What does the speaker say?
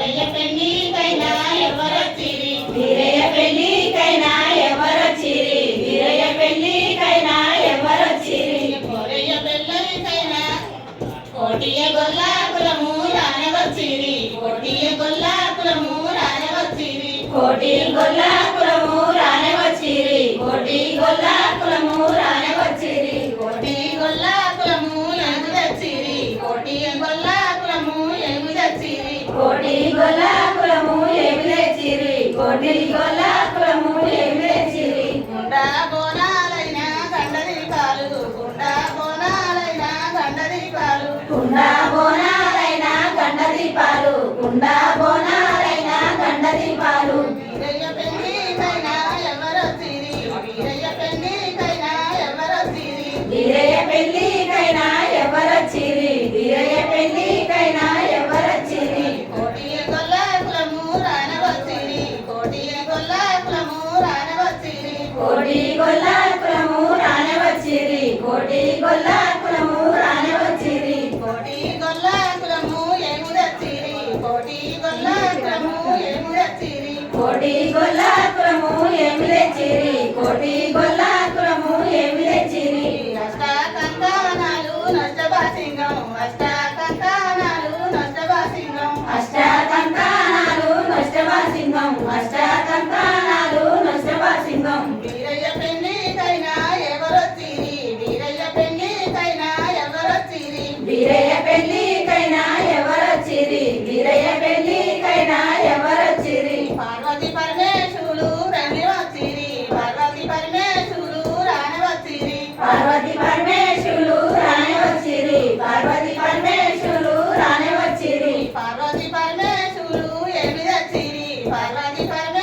వీరయ్య పెళ్ళికైనా ఎవరొచ్చిరి వీరయ్య పెళ్ళికైనా ఎవరొచ్చిరి వీరయ్య పెళ్ళికైనా ఎవరొచ్చిరి కోరయ్య పెళ్ళికైనా కోటియ గొల్లా కులము రానవచ్చిరి కోటియ గొల్లా కులము రానవచ్చిరి కోటి గొల్లా కులము రానవచ్చిరి కోటి గొల్లా కులము రానవచ్చిరి కోటి గొల్లా కులము ఎగుదచ్చిరి కోటి గొల్లా కులము ఎగుదచ్చిరి కోటి గొల్లా కులము ఏమి తెచ్చిరి కోటి గొల్లా కులము ఏమి తెచ్చిరి గుండా బోనాలైన గండదీపాలు గుండా బోనాలైన గండదీపాలు కుండా బోనాలైన గండ దీపాలు కుండా బోనాలైన గండ దీపాలు వీరయ్య పెళ్ళికైనా ఎవరొచ్చిరి వీరయ్య పెళ్ళికైనా ఎవరొచ్చిరి వీరయ్య పెళ్ళికైనా ఎవరొచ్చిరి వీరయ్య పెళ్ళికైనా ఎవరొచ్చిరి కోటి గొల్లా కులము రానవచ్చిరి కోటి గొల్లా కులము రానవచ్చిరి కోటి గొల్లా కులము రానవచ్చిరి కోటి గొల్లా కులము రానవచ్చిరి కోటి గొల్లా కులము ఎగుదచ్చిరి కోటి గొల్లా కులము ఎగుదచ్చిరి కోటి గొల్లా కులము ఏమి తెచ్చిరి కోటి గొల్లా కులము ఏమి తెచ్చిరి అష్టాకంకానాలు నష్టభాసింగం అష్టాకంకానాలు నష్టభాసింగం అష్టాకంకానాలు నష్టభాసింగం అష్టాకంకానాలు నష్టభాసింగం వీరయ్య పెళ్ళికైనా ఎవరొచ్చిరి వీరయ్య పెళ్ళికైనా ఎవరొచ్చిరి వీరయ్య పెళ్ళికైనా ఎవరొచ్చిరి వీరయ్య పెళ్ళికైనా ఎవరొచ్చిరి పార్వతి పరమేశులు రండి వచ్చిరి పార్వతి పరమేశులు రానవచ్చిరి పార్వతి పరమేశులు రానవచ్చిరి పార్వతి పరమేశులు రానవచ్చిరి పార్వతి పరమేశులు ఏమి తెచ్చిరి పార్వతి పరమేశులు